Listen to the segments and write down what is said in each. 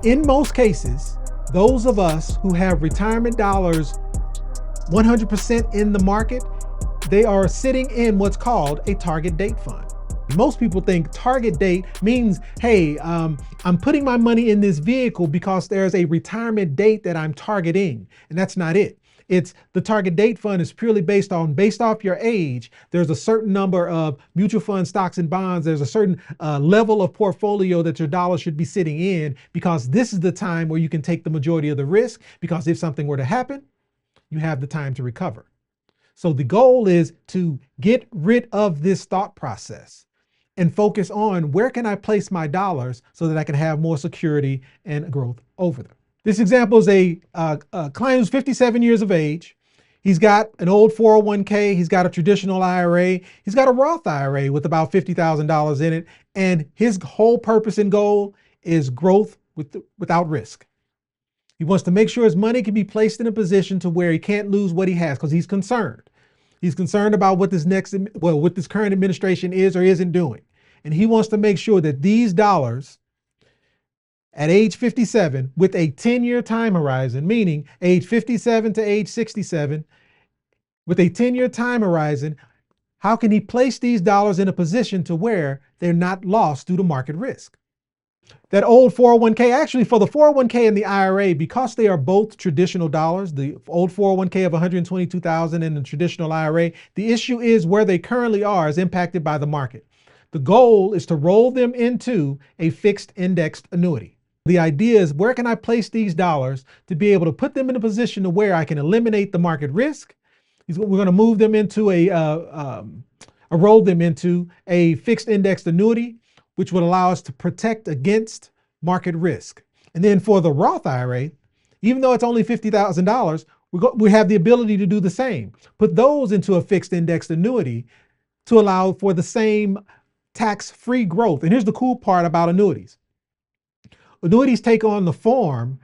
In most cases, those of us who have retirement dollars 100% in the market, they are sitting in what's called a target date fund. Most people think target date means, hey, I'm putting my money in this vehicle because there's a retirement date that I'm targeting. And that's not it. It's the target date fund is purely based off your age. There's a certain number of mutual funds, stocks, and bonds. There's a certain level of portfolio that your dollars should be sitting in, because this is the time where you can take the majority of the risk, because if something were to happen, you have the time to recover. So the goal is to get rid of this thought process and focus on where can I place my dollars so that I can have more security and growth over them. This example is a client who's 57 years of age. He's got an old 401k, he's got a traditional IRA, he's got a Roth IRA with about $50,000 in it, and his whole purpose and goal is growth without risk. He wants to make sure his money can be placed in a position to where he can't lose what he has, because he's concerned. He's concerned about what this current administration is or isn't doing. And he wants to make sure that these dollars at age 57 with a 10-year time horizon, meaning age 57 to age 67, with a 10-year time horizon, how can he place these dollars in a position to where they're not lost due to market risk? That old 401k, actually for the 401k and the IRA, because they are both traditional dollars, the old 401k of $122,000 and the traditional IRA, the issue is where they currently are is impacted by the market. The goal is to roll them into a fixed indexed annuity. The idea is, where can I place these dollars to be able to put them in a position to where I can eliminate the market risk? We're going to move them into roll them into a fixed indexed annuity, which would allow us to protect against market risk. And then for the Roth IRA, even though it's only $50,000, we have the ability to do the same. Put those into a fixed indexed annuity to allow for the same tax-free growth. And here's the cool part about annuities. Annuities take on the form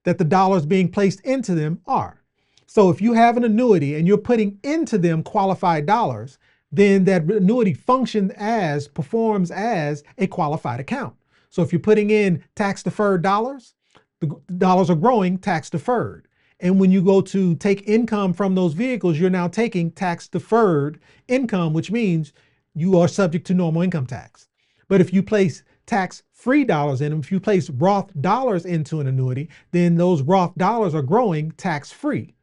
that the dollars being placed into them are. So if you have an annuity and you're putting into them qualified dollars, then that annuity performs as a qualified account. So if you're putting in tax-deferred dollars, the dollars are growing tax-deferred. And when you go to take income from those vehicles, you're now taking tax-deferred income, which means you are subject to normal income tax. But if you place tax-free dollars in them, if you place Roth dollars into an annuity, then those Roth dollars are growing tax-free,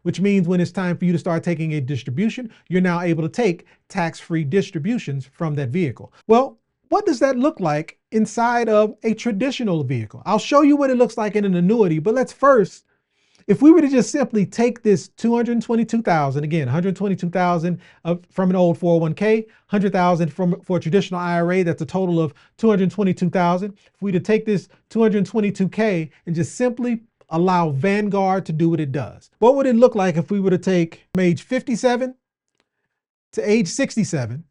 which means when it's time for you to start taking a distribution, you're now able to take tax-free distributions from that vehicle. Well, what does that look like inside of a traditional vehicle? I'll show you what it looks like in an annuity, but let's first, if we were to just simply take this $222,000, again, $122,000 from an old 401k, $100,000 for a traditional IRA, that's a total of $222,000. If we were to take this $222K and just simply allow Vanguard to do what it does, what would it look like if we were to take from age 57 to age 67?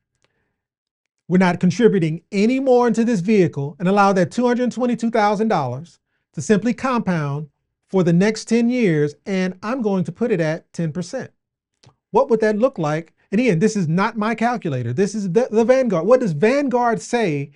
We're not contributing any more into this vehicle and allow that $222,000 to simply compound for the next 10 years, and I'm going to put it at 10%. What would that look like? And again, this is not my calculator. This is the Vanguard. What does Vanguard say,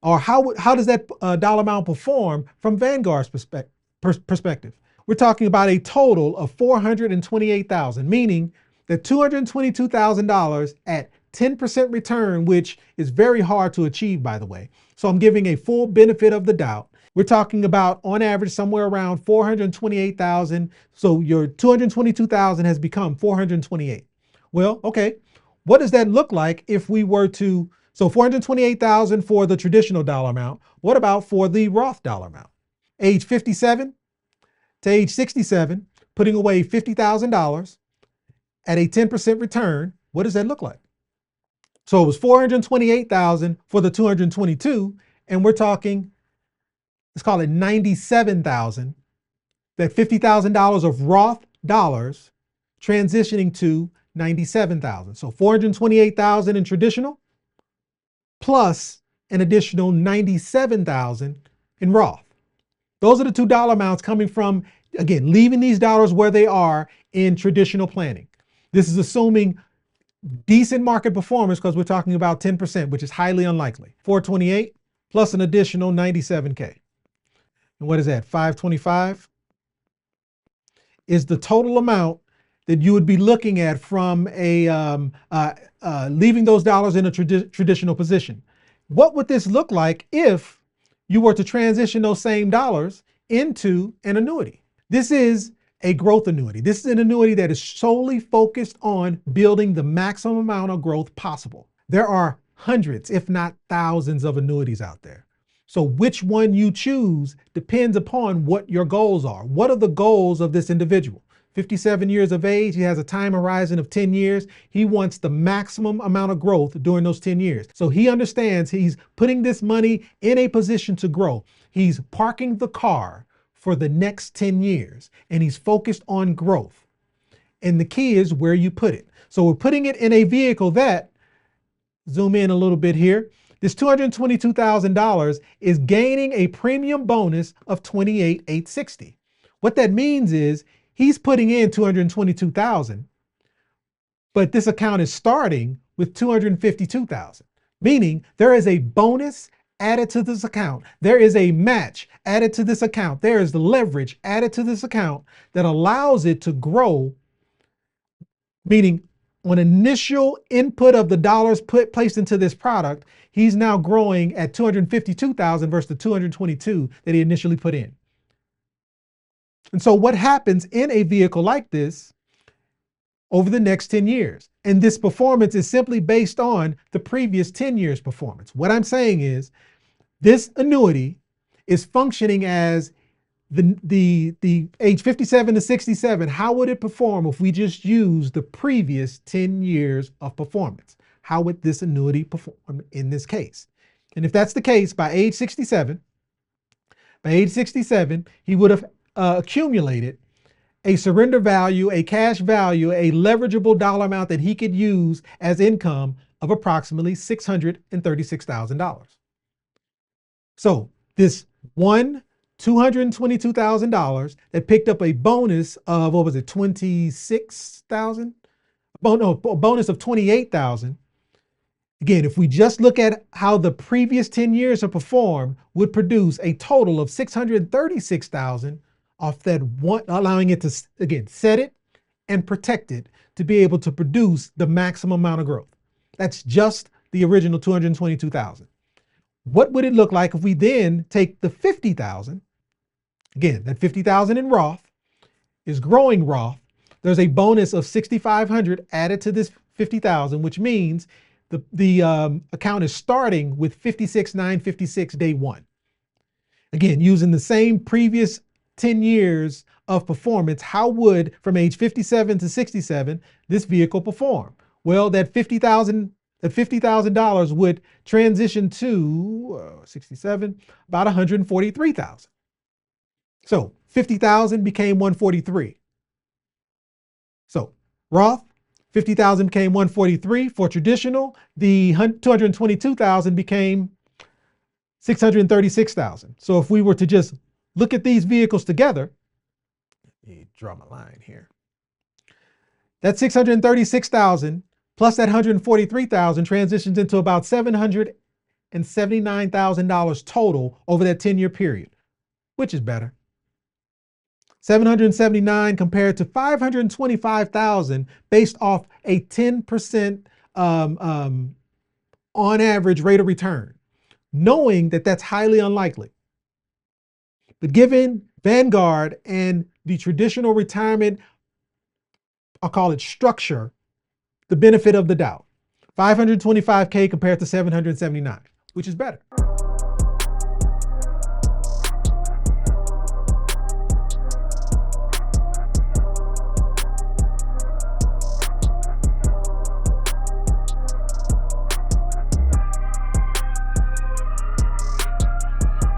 or how does that dollar amount perform from Vanguard's perspective? We're talking about a total of $428,000, meaning that $222,000 at 10% return, which is very hard to achieve, by the way. So I'm giving a full benefit of the doubt. We're talking about, on average, somewhere around $428,000. So your $222,000 has become $428,000. Well, okay, what does that look like if we were to, so $428,000 for the traditional dollar amount. What about for the Roth dollar amount? Age 57 to age 67, putting away $50,000 at a 10% return, what does that look like? So it was $428,000 for the 222, and we're talking, let's call it $97,000, that $50,000 of Roth dollars transitioning to $97,000. So $428,000 in traditional plus an additional $97,000 in Roth. Those are the two dollar amounts coming from, again, leaving these dollars where they are in traditional planning. This is assuming decent market performance, because we're talking about 10%, which is highly unlikely. 428 plus an additional $97K. And what is that? 525 is the total amount that you would be looking at from leaving those dollars in a traditional position. What would this look like if you were to transition those same dollars into an annuity? This is a growth annuity. This is an annuity that is solely focused on building the maximum amount of growth possible. There are hundreds, if not thousands, of annuities out there. So which one you choose depends upon what your goals are. What are the goals of this individual? 57 years of age, he has a time horizon of 10 years. He wants the maximum amount of growth during those 10 years. So he understands he's putting this money in a position to grow. He's parking the car for the next 10 years and he's focused on growth. And the key is where you put it. So we're putting it in a vehicle that, zoom in a little bit here, this $222,000 is gaining a premium bonus of $28,860. What that means is he's putting in $222,000, but this account is starting with $252,000, meaning there is a bonus added to this account. There is a match added to this account. There is the leverage added to this account that allows it to grow, meaning on initial input of the dollars placed into this product, he's now growing at $252,000 versus the $222,000 that he initially put in. And so what happens in a vehicle like this over the next 10 years? And this performance is simply based on the previous 10 years performance. What I'm saying is this annuity is functioning as the age 57 to 67. How would it perform if we just use the previous 10 years of performance? How would this annuity perform in this case? And if that's the case, by age 67, he would have accumulated a surrender value, a cash value, a leverageable dollar amount that he could use as income of approximately $636,000. So this $222,000 that picked up a bonus of, what was it, 26,000? A bonus of 28,000. Again, if we just look at how the previous 10 years have performed, would produce a total of 636,000 off that one, allowing it to, again, set it and protect it to be able to produce the maximum amount of growth. That's just the original 222,000. What would it look like if we then take the 50,000? Again, that 50,000 in Roth is growing Roth. There's a bonus of 6,500 added to this 50,000, which means the account is starting with 56,956 day one. Again, using the same previous 10 years of performance, how would, from age 57 to 67, this vehicle perform? Well, that $50,000 would transition to 67, about 143,000. So 50,000 became 143. So Roth, 50,000 became 143. For traditional, the 222,000 became 636,000. So if we were to just look at these vehicles together, let me draw my line here. That 636,000 plus that 143,000 transitions into about $779,000 total over that 10-year period. Which is better? 779 compared to 525,000 based off a 10% on average rate of return, knowing that that's highly unlikely. But given Vanguard and the traditional retirement, I'll call it structure, the benefit of the doubt, 525K compared to 779, which is better.